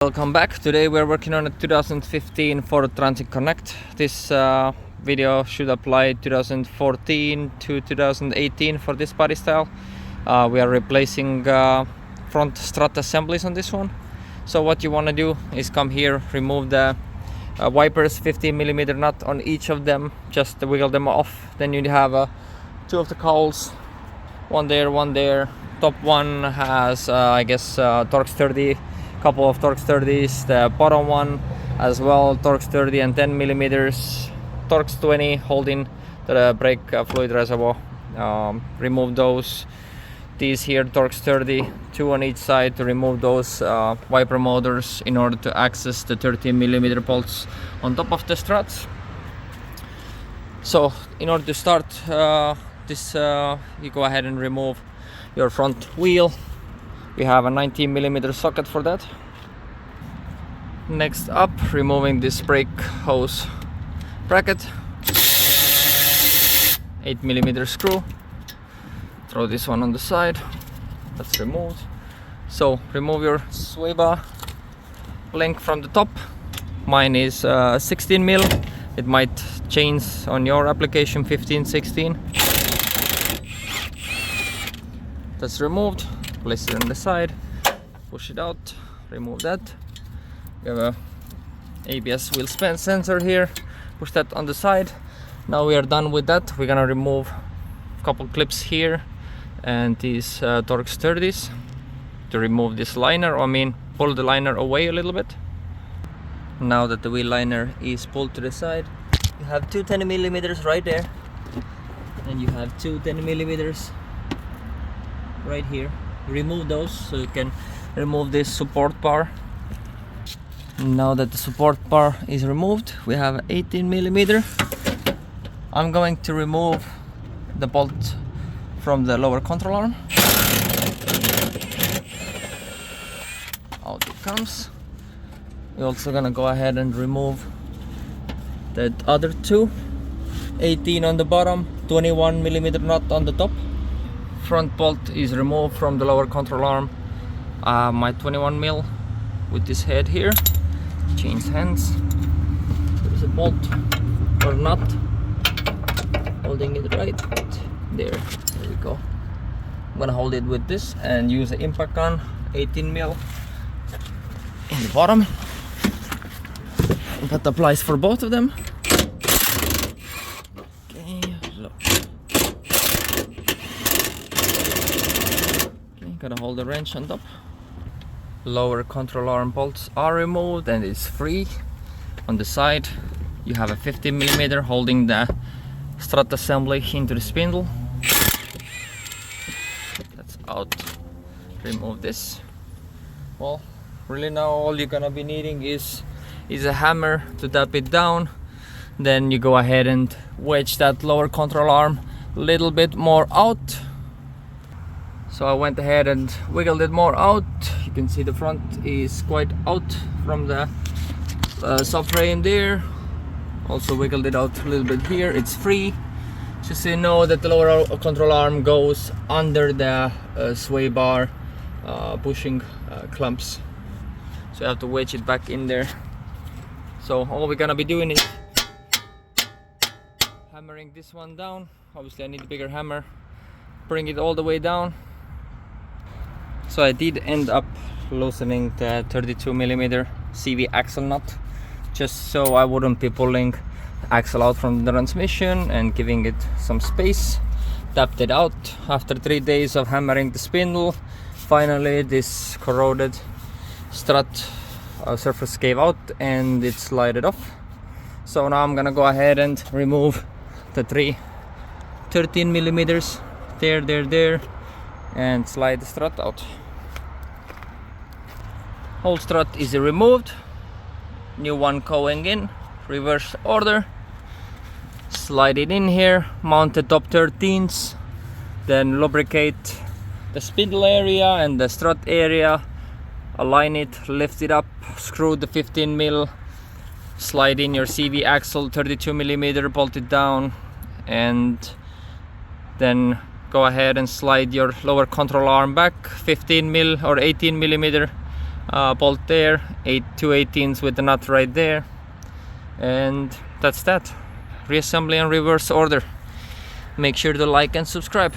Welcome back. Today we're working on a 2015 Ford Transit Connect. This video should apply 2014 to 2018 for this body style. We are replacing front strut assemblies on this one. So what you want to do is come here, remove the wipers, 15mm nut on each of them, just wiggle them off. Then you have two of the cowls, one there. Top one has Torx 30, couple of Torx 30s. The bottom one as well, Torx 30 and 10mm, Torx 20 holding the brake fluid reservoir. Remove those. These here, Torx 30, two on each side to remove those wiper motors in order to access the 13mm bolts on top of the struts. So in order to start this, you go ahead and remove your front wheel. We have a 19mm socket for that. Next up, removing this brake hose bracket, 8mm screw. Throw this one on the side. That's removed. So remove your sway bar link from the top. Mine is 16mm. It might change on your application, 15, 16. That's removed. Place it on the side, push it out, remove that. We have a ABS wheel span sensor here, push that on the side. Now we are done with that. We're gonna remove a couple clips here and these Torx 30s to remove this liner, pull the liner away a little bit. Now that the wheel liner is pulled to the side, you have two 10mm right there, and you have two 10mm right here. Remove those so you can remove this support bar. Now that the support bar is removed, we have 18mm. I'm going to remove the bolt from the lower control arm. Out it comes. We're also gonna go ahead and remove the other two, 18 on the bottom, 21mm nut on the top. Front bolt is removed from the lower control arm. My 21mm with this head here. Change hands. There's a bolt or nut holding it right there. There we go. I'm gonna hold it with this and use the impact gun, 18mm in the bottom. And that applies for both of them. Gotta hold the wrench on top. Lower control arm bolts are removed and it's free. On the side you have a 15mm holding the strut assembly into the spindle. That's out. Remove this. Well, really now all you're gonna be needing is a hammer to tap it down. Then you go ahead and wedge that lower control arm a little bit more out. So I went ahead and wiggled it more out. You can see the front is quite out from the subframe there. Also wiggled it out a little bit here. It's free. Just so you know that the lower control arm goes under the sway bar pushing clamps. So you have to wedge it back in there. So all we're gonna be doing is hammering this one down. Obviously I need a bigger hammer. Bring it all the way down. So I did end up loosening the 32mm CV axle nut, just so I wouldn't be pulling the axle out from the transmission and giving it some space. Tapped it out after 3 days of hammering the spindle. Finally this corroded strut surface gave out and it slided off. So now I'm gonna go ahead and remove the three 13mm there and slide the strut out. Whole strut is removed, new one going in, reverse order. Slide it in here, mount the top 13s, then lubricate the spindle area and the strut area, align it, lift it up, screw the 15mm, slide in your CV axle 32mm, bolt it down, and then go ahead and slide your lower control arm back 15mm or 18mm bolt there, 2/18s with the nut right there, and that's that. Reassembly and reverse order. Make sure to like and subscribe.